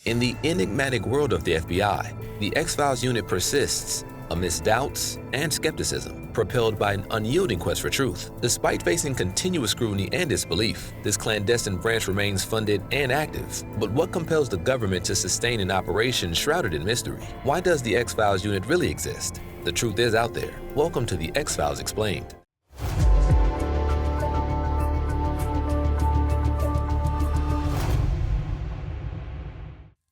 In the enigmatic world of the FBI, the X-Files unit persists amidst doubts and skepticism, propelled by an unyielding quest for truth. Despite facing continuous scrutiny and disbelief, this clandestine branch remains funded and active. But what compels the government to sustain an operation shrouded in mystery? Why does the X-Files unit really exist? The truth is out there. Welcome to the X-Files Explained.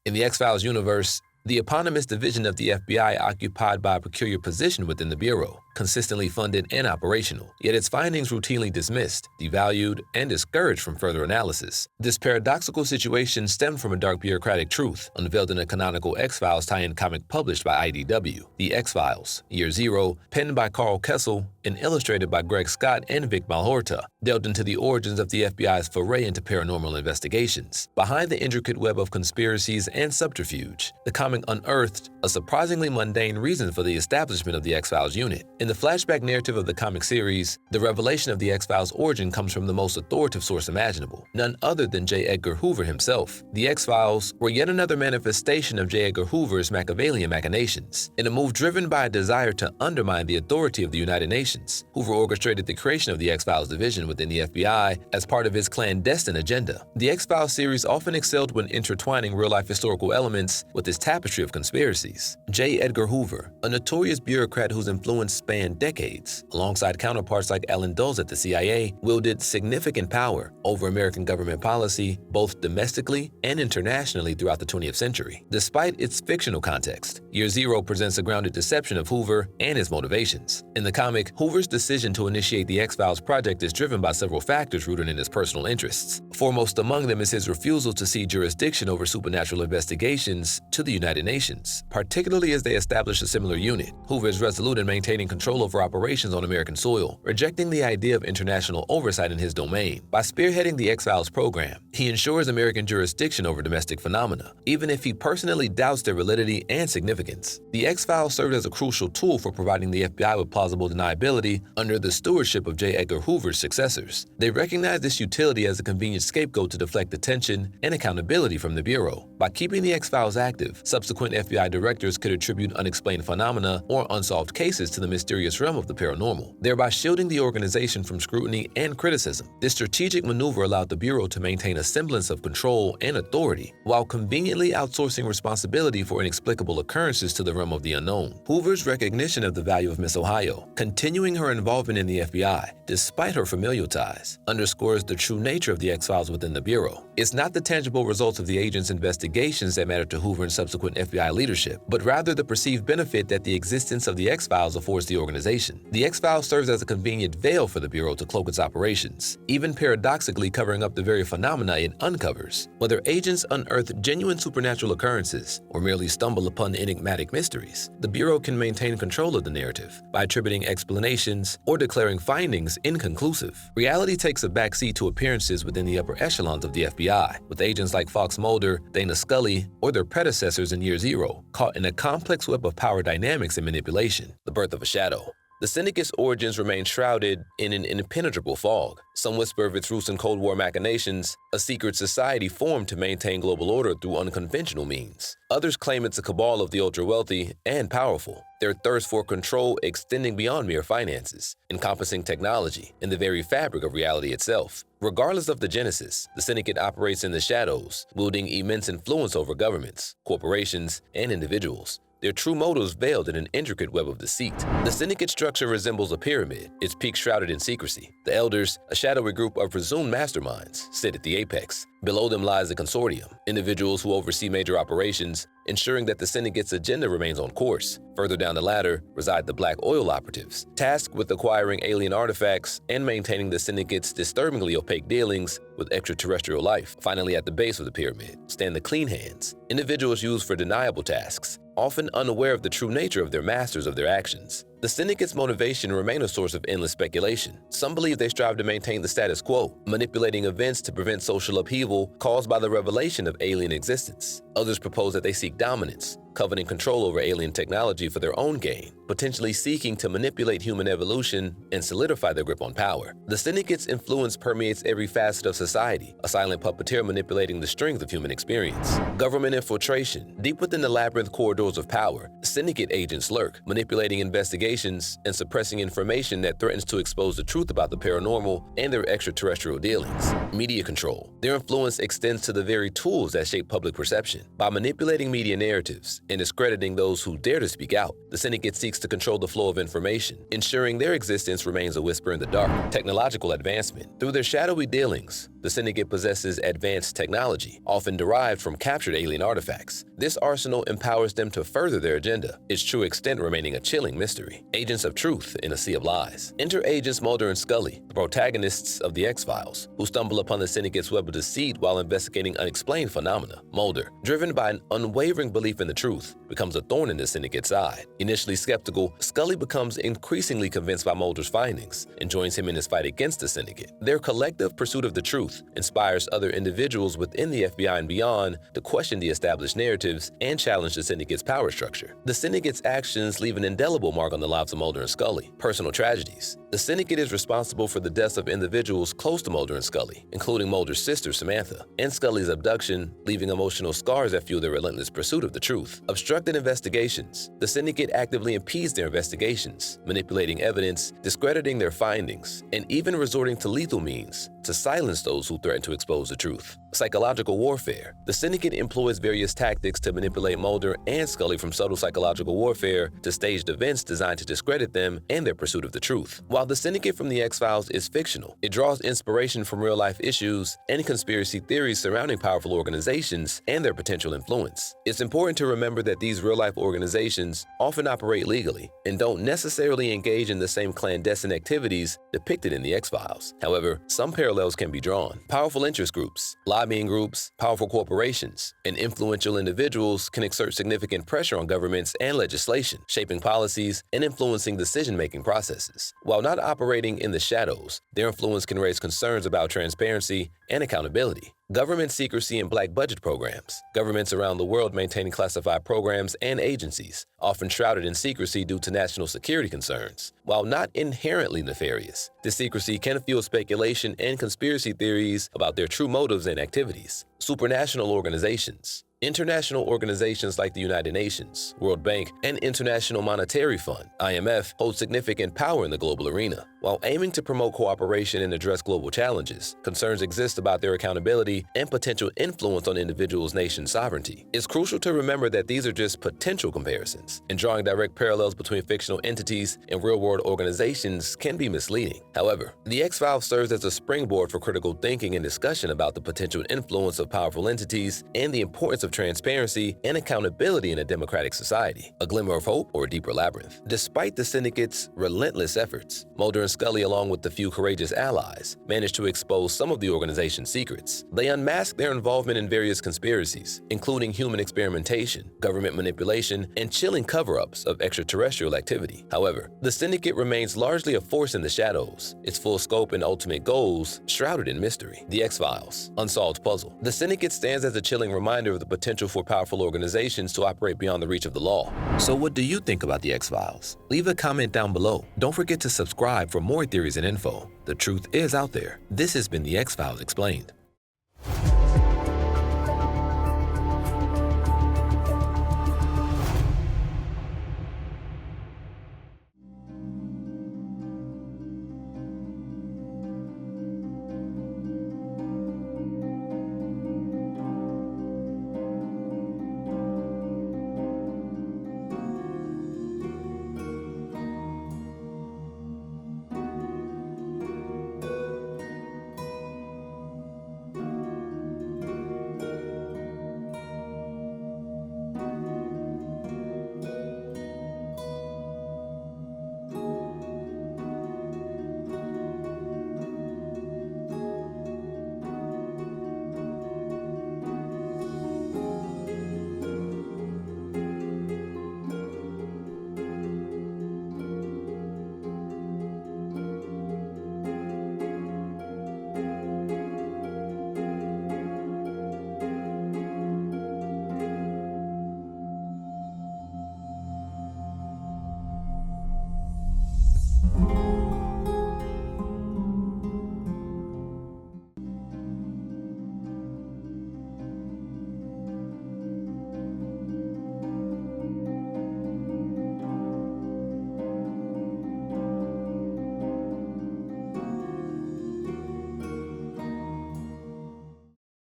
In the X-Files universe, the eponymous division of the FBI occupied by a peculiar position within the Bureau, consistently funded and operational, yet its findings routinely dismissed, devalued, and discouraged from further analysis. This paradoxical situation stemmed from a dark bureaucratic truth unveiled in a canonical X-Files tie-in comic published by IDW, The X-Files, Year Zero, penned by Carl Kessel and illustrated by Greg Scott and Vic Malhotra, delved into the origins of the FBI's foray into paranormal investigations. Behind the intricate web of conspiracies and subterfuge, the comic unearthed a surprisingly mundane reason for the establishment of the X-Files unit. In the flashback narrative of the comic series, the revelation of the X-Files' origin comes from the most authoritative source imaginable, none other than J. Edgar Hoover himself. The X-Files were yet another manifestation of J. Edgar Hoover's Machiavellian machinations. In a move driven by a desire to undermine the authority of the United Nations, Hoover orchestrated the creation of the X-Files division within the FBI as part of his clandestine agenda. The X-Files series often excelled when intertwining real-life historical elements with its tapestry of conspiracies. J. Edgar Hoover, a notorious bureaucrat whose influence spanned decades, alongside counterparts like Allen Dulles at the CIA, wielded significant power over American government policy both domestically and internationally throughout the 20th century. Despite its fictional context, Year Zero presents a grounded deception of Hoover and his motivations. In the comic, Hoover's decision to initiate the X-Files project is driven by several factors rooted in his personal interests. Foremost among them is his refusal to cede jurisdiction over supernatural investigations to the United Nations, particularly as they establish a similar unit. Hoover is resolute in maintaining control over operations on American soil, rejecting the idea of international oversight in his domain. By spearheading the X-Files program, he ensures American jurisdiction over domestic phenomena, even if he personally doubts their validity and significance. The X-Files served as a crucial tool for providing the FBI with plausible deniability under the stewardship of J. Edgar Hoover's successors. They recognized this utility as a convenient scapegoat to deflect attention and accountability from the Bureau. By keeping the X-Files active, subsequent FBI directors could attribute unexplained phenomena or unsolved cases to the mysterious realm of the paranormal, thereby shielding the organization from scrutiny and criticism. This strategic maneuver allowed the Bureau to maintain a semblance of control and authority, while conveniently outsourcing responsibility for inexplicable occurrences to the realm of the unknown. Hoover's recognition of the value of Miss Ohio, continuing her involvement in the FBI, despite her familial ties, underscores the true nature of the X-Files within the Bureau. It's not the tangible results of the agent's investigations that matter to Hoover and subsequent FBI leadership, but rather the perceived benefit that the existence of the X-Files affords the organization. The X-Files serves as a convenient veil for the Bureau to cloak its operations, even paradoxically covering up the very phenomena it uncovers. Whether agents unearth genuine supernatural occurrences or merely stumble upon enigmatic mysteries, the Bureau can maintain control of the narrative by attributing explanations or declaring findings inconclusive. Reality takes a backseat to appearances within the upper echelons of the FBI, with agents like Fox Mulder, Dana Scully, or their predecessors in Year Zero, caught in a complex web of power dynamics and manipulation. The birth of a shadow. The Syndicate's origins remain shrouded in an impenetrable fog. Some whisper of its roots in Cold War machinations, a secret society formed to maintain global order through unconventional means. Others claim it's a cabal of the ultra-wealthy and powerful, their thirst for control extending beyond mere finances, encompassing technology and the very fabric of reality itself. Regardless of the genesis, the Syndicate operates in the shadows, wielding immense influence over governments, corporations, and individuals, their true motives veiled in an intricate web of deceit. The Syndicate structure resembles a pyramid, its peak shrouded in secrecy. The Elders, a shadowy group of presumed masterminds, sit at the apex. Below them lies the Consortium, individuals who oversee major operations, ensuring that the Syndicate's agenda remains on course. Further down the ladder reside the Black Oil Operatives, tasked with acquiring alien artifacts and maintaining the Syndicate's disturbingly opaque dealings with extraterrestrial life. Finally, at the base of the pyramid stand the Clean Hands, individuals used for deniable tasks, often unaware of the true nature of their masters of their actions. The Syndicate's motivation remain a source of endless speculation. Some believe they strive to maintain the status quo, manipulating events to prevent social upheaval caused by the revelation of alien existence. Others propose that they seek dominance, coveting control over alien technology for their own gain, potentially seeking to manipulate human evolution and solidify their grip on power. The syndicate's influence permeates every facet of society, a silent puppeteer manipulating the strings of human experience. Government infiltration. Deep within the labyrinth corridors of power, syndicate agents lurk, manipulating investigations and suppressing information that threatens to expose the truth about the paranormal and their extraterrestrial dealings. Media control. Their influence extends to the very tools that shape public perception. By manipulating media narratives and discrediting those who dare to speak out, the syndicate seeks to control the flow of information, ensuring their existence remains a whisper in the dark. Technological advancement. Through their shadowy dealings, the syndicate possesses advanced technology, often derived from captured alien artifacts. This arsenal empowers them to further their agenda, its true extent remaining a chilling mystery. Agents of truth in a sea of lies. Enter agents Mulder and Scully, the protagonists of the X-Files, who stumble upon the syndicate's web of deceit while investigating unexplained phenomena. Mulder, driven by an unwavering belief in the truth, becomes a thorn in the syndicate's side. Initially skeptical, Scully becomes increasingly convinced by Mulder's findings and joins him in his fight against the syndicate. Their collective pursuit of the truth inspires other individuals within the FBI and beyond to question the established narratives and challenge the syndicate's power structure. The syndicate's actions leave an indelible mark on the lives of Mulder and Scully. Personal tragedies. The syndicate is responsible for the deaths of individuals close to Mulder and Scully, including Mulder's sister Samantha, and Scully's abduction, leaving emotional scars that fuel their relentless pursuit of the truth. Obstructed investigations. The syndicate actively impedes their investigations, manipulating evidence, discrediting their findings, and even resorting to lethal means to silence those who threaten to expose the truth. Psychological warfare. The syndicate employs various tactics to manipulate Mulder and Scully, from subtle psychological warfare to staged events designed to discredit them and their pursuit of the truth. While the syndicate from the X-Files is fictional, it draws inspiration from real-life issues and conspiracy theories surrounding powerful organizations and their potential influence. It's important to remember that these real-life organizations often operate legally and don't necessarily engage in the same clandestine activities depicted in the X-Files. However, some parallels can be drawn. Powerful interest groups, lobbying groups, powerful corporations, and influential individuals can exert significant pressure on governments and legislation, shaping policies and influencing decision-making processes. While not operating in the shadows, their influence can raise concerns about transparency and accountability. Government secrecy and black budget programs. Governments around the world maintain classified programs and agencies, often shrouded in secrecy due to national security concerns. While not inherently nefarious, this secrecy can fuel speculation and conspiracy theories about their true motives and activities. Supranational organizations. International organizations like the United Nations, World Bank, and International Monetary Fund, IMF, hold significant power in the global arena. While aiming to promote cooperation and address global challenges, concerns exist about their accountability and potential influence on individuals' nation sovereignty. It's crucial to remember that these are just potential comparisons, and drawing direct parallels between fictional entities and real-world organizations can be misleading. However, the X-Files serves as a springboard for critical thinking and discussion about the potential influence of powerful entities and the importance of transparency and accountability in a democratic society. A glimmer of hope or a deeper labyrinth. Despite the syndicate's relentless efforts, Mulder and Scully, along with a few courageous allies, managed to expose some of the organization's secrets. They unmasked their involvement in various conspiracies, including human experimentation, government manipulation, and chilling cover-ups of extraterrestrial activity. However, the syndicate remains largely a force in the shadows, its full scope and ultimate goals shrouded in mystery. The X-Files, unsolved puzzle. The syndicate stands as a chilling reminder of the potential for powerful organizations to operate beyond the reach of the law. So what do you think about the X-Files? Leave a comment down below. Don't forget to subscribe for more theories and info. The truth is out there. This has been the X-Files Explained.